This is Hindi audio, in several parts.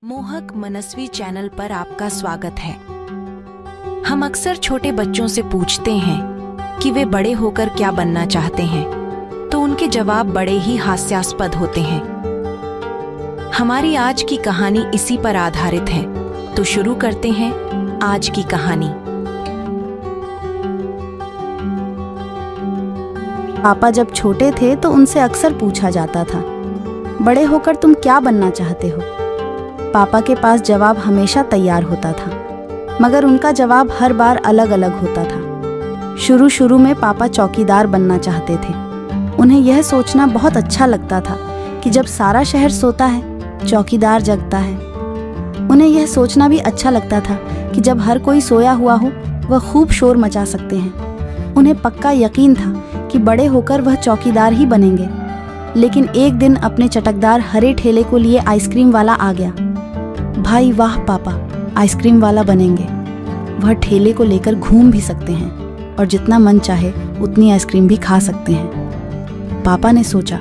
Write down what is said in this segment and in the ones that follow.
मोहक मनस्वी चैनल पर आपका स्वागत है। हम अक्सर छोटे बच्चों से पूछते हैं कि वे बड़े होकर क्या बनना चाहते हैं, तो उनके जवाब बड़े ही हास्यास्पद होते हैं। हमारी आज की कहानी इसी पर आधारित है, तो शुरू करते हैं आज की कहानी। पापा जब छोटे थे तो उनसे अक्सर पूछा जाता था, बड़े होकर तुम क्या बनना चाहते हो? पापा के पास जवाब हमेशा तैयार होता था, मगर उनका जवाब हर बार अलग अलग होता था। शुरू में पापा चौकीदार बनना चाहते थे। उन्हें यह सोचना बहुत अच्छा लगता था कि जब सारा शहर सोता है, चौकीदार जगता है। उन्हें यह सोचना भी अच्छा लगता था कि जब हर कोई सोया हुआ हो, वह खूब शोर मचा सकते हैं। उन्हें पक्का यकीन था कि बड़े होकर वह चौकीदार ही बनेंगे। लेकिन एक दिन अपने चटकदार हरे ठेले को लिए आइसक्रीम वाला आ गया। भाई वाह पापा, आइसक्रीम वाला बनेंगे। वह ठेले को लेकर घूम भी सकते हैं और जितना मन चाहे उतनी आइसक्रीम भी खा सकते हैं। पापा ने सोचा,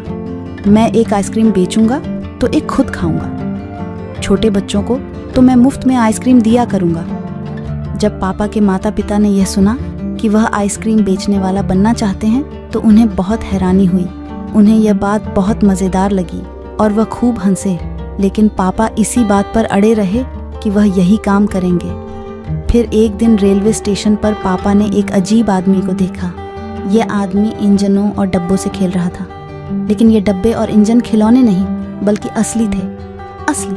मैं एक आइसक्रीम बेचूंगा तो एक खुद खाऊंगा। छोटे बच्चों को तो मैं मुफ्त में आइसक्रीम दिया करूंगा। जब पापा के माता पिता ने यह सुना कि वह आइसक्रीम बेचने वाला बनना चाहते हैं, तो उन्हें बहुत हैरानी हुई। उन्हें यह बात बहुत मज़ेदार लगी और वह खूब हंसे। लेकिन पापा इसी बात पर अड़े रहे कि वह यही काम करेंगे। फिर एक दिन रेलवे स्टेशन पर पापा ने एक अजीब आदमी को देखा। यह आदमी इंजनों और डब्बों से खेल रहा था, लेकिन ये डब्बे और इंजन खिलौने नहीं बल्कि असली थे। असली।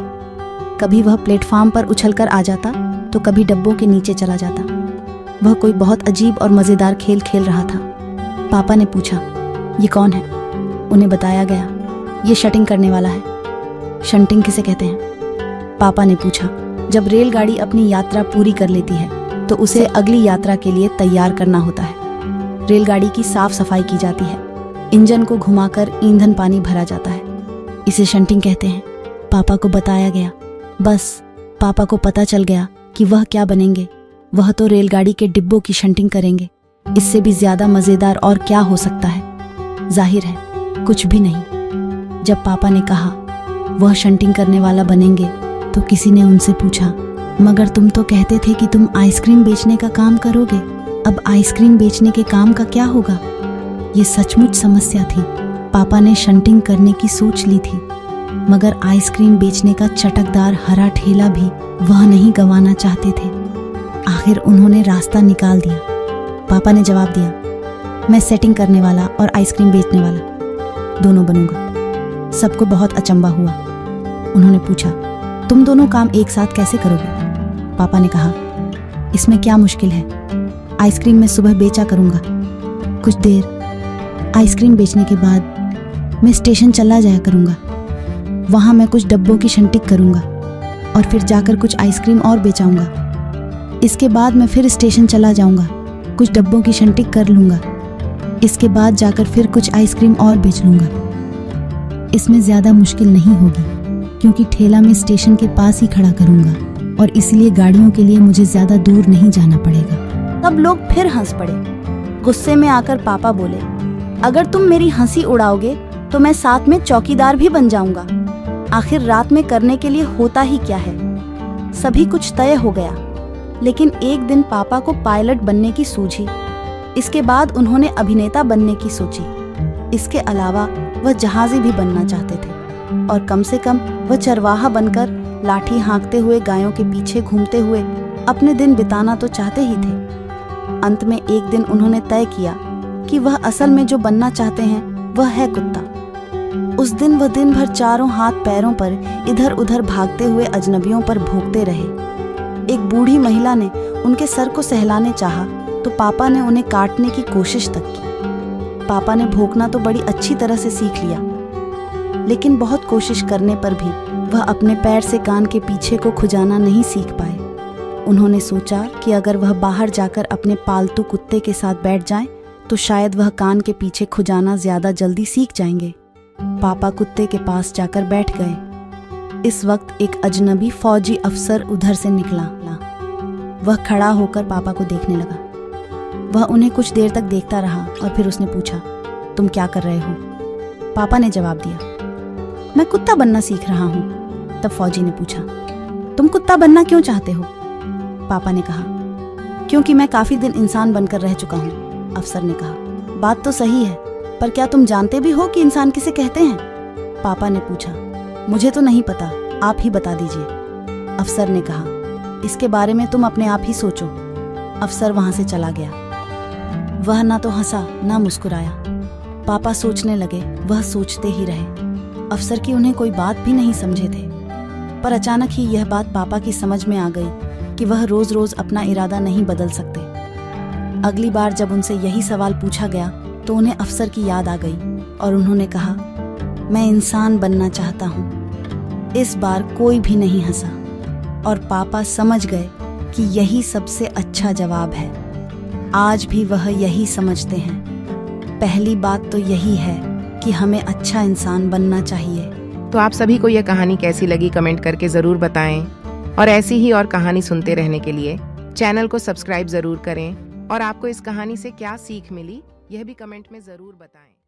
कभी वह प्लेटफॉर्म पर उछलकर आ जाता तो कभी डब्बों के नीचे चला जाता। वह कोई बहुत अजीब और मज़ेदार खेल खेल रहा था। पापा ने पूछा, ये कौन है? उन्हें बताया गया, ये शटिंग करने वाला है। शंटिंग किसे कहते हैं? पापा ने पूछा। जब रेलगाड़ी अपनी यात्रा पूरी कर लेती है तो उसे अगली यात्रा के लिए तैयार करना होता है। रेलगाड़ी की साफ सफाई की जाती है, इंजन को घुमाकर ईंधन पानी भरा जाता है। इसे शंटिंग कहते हैं। पापा को बताया गया। बस पापा को पता चल गया कि वह क्या बनेंगे। वह तो रेलगाड़ी के डिब्बों की शंटिंग करेंगे। इससे भी ज्यादा मजेदार और क्या हो सकता है? जाहिर है कुछ भी नहीं। जब पापा ने कहा वह शंटिंग करने वाला बनेंगे, तो किसी ने उनसे पूछा, मगर तुम तो कहते थे कि तुम आइसक्रीम बेचने का काम करोगे। अब आइसक्रीम बेचने के काम का क्या होगा? ये सचमुच समस्या थी। पापा ने शंटिंग करने की सोच ली थी, मगर आइसक्रीम बेचने का चटकदार हरा ठेला भी वह नहीं गंवाना चाहते थे। आखिर उन्होंने रास्ता निकाल दिया। पापा ने जवाब दिया, मैं सेटिंग करने वाला और आइसक्रीम बेचने वाला दोनों बनूंगा। सबको बहुत अचंभा हुआ। उन्होंने पूछा, तुम दोनों काम एक साथ कैसे करोगे? पापा ने कहा, इसमें क्या मुश्किल है? आइसक्रीम मैं सुबह बेचा करूंगा। कुछ देर आइसक्रीम बेचने के बाद मैं स्टेशन चला जाया करूंगा। वहां मैं कुछ डब्बों की शंटिंग करूंगा और फिर जाकर कुछ आइसक्रीम और बेचाऊंगा। इसके बाद मैं फिर स्टेशन चला जाऊंगा, कुछ डब्बों की शंटिंग कर लूंगा। इसके बाद जाकर फिर कुछ आइसक्रीम और बेच लूंगा। इसमें ज्यादा मुश्किल नहीं होगी, क्योंकि ठेला मैं स्टेशन के पास ही खड़ा करूंगा और इसलिए गाड़ियों के लिए मुझे ज्यादा दूर नहीं जाना पड़ेगा। तब लोग फिर हंस पड़े। गुस्से में आकर पापा बोले, अगर तुम मेरी हंसी उड़ाओगे तो मैं साथ में चौकीदार भी बन जाऊंगा। आखिर रात में करने के लिए होता ही क्या है? सभी कुछ तय हो गया। लेकिन एक दिन पापा को पायलट बनने की सूझी। इसके बाद उन्होंने अभिनेता बनने की सोची। इसके अलावा वह जहाजी भी बनना चाहते थे और कम से कम वह चरवाहा बनकर लाठी हाँकते हुए गायों के पीछे घूमते हुए अपने दिन बिताना तो चाहते ही थे। अंत में एक दिन उन्होंने तय किया कि वह असल में जो बनना चाहते हैं वह है कुत्ता। उस दिन वह दिन भर चारों हाथ पैरों पर इधर उधर भागते हुए अजनबियों पर भौंकते रहे। एक बूढ़ी महिला ने उनके सर को सहलाने चाहा तो पापा ने उन्हें काटने की कोशिश तक की। पापा ने भौंकना तो बड़ी अच्छी तरह से सीख लिया, लेकिन बहुत कोशिश करने पर भी वह अपने पैर से कान के पीछे को खुजाना नहीं सीख पाए। उन्होंने सोचा कि अगर वह बाहर जाकर अपने पालतू कुत्ते के साथ बैठ जाएं, तो शायद वह कान के पीछे खुजाना ज्यादा जल्दी सीख जाएंगे। पापा कुत्ते के पास जाकर बैठ गए। इस वक्त एक अजनबी फौजी अफसर उधर से निकला। वह खड़ा होकर पापा को देखने लगा। वह उन्हें कुछ देर तक देखता रहा और फिर उसने पूछा, तुम क्या कर रहे हो? पापा ने जवाब दिया, मैं कुत्ता बनना सीख रहा हूँ। तब फौजी ने पूछा, तुम कुत्ता बनना क्यों चाहते हो? पापा ने कहा। क्योंकि मैं काफी दिन इंसान बनकर रह चुका हूँ, अफसर ने कहा। बात तो सही है, पर क्या तुम जानते भी हो कि इंसान किसे कहते हैं? पापा ने पूछा। मुझे तो नहीं पता, आप ही बता दीजिए, अफसर ने कहा। इसके बारे में तुम अपने आप ही सोचो। अफसर वहां से चला गया। वह ना तो हंसा ना मुस्कुराया। पापा सोचने लगे, वह सोचते ही रहे। अफसर की उन्हें कोई बात भी नहीं समझे थे। पर अचानक ही यह बात पापा की समझ में आ गई कि वह रोज रोज अपना इरादा नहीं बदल सकते। अगली बार जब उनसे यही सवाल पूछा गया तो उन्हें अफसर की याद आ गई और उन्होंने कहा, मैं इंसान बनना चाहता हूँ। इस बार कोई भी नहीं हंसा और पापा समझ गए कि यही सबसे अच्छा जवाब है। आज भी वह यही समझते हैं। पहली बात तो यही है कि हमें अच्छा इंसान बनना चाहिए। तो आप सभी को यह कहानी कैसी लगी कमेंट करके ज़रूर बताएं और ऐसी ही और कहानी सुनते रहने के लिए चैनल को सब्सक्राइब ज़रूर करें और आपको इस कहानी से क्या सीख मिली यह भी कमेंट में ज़रूर बताएं।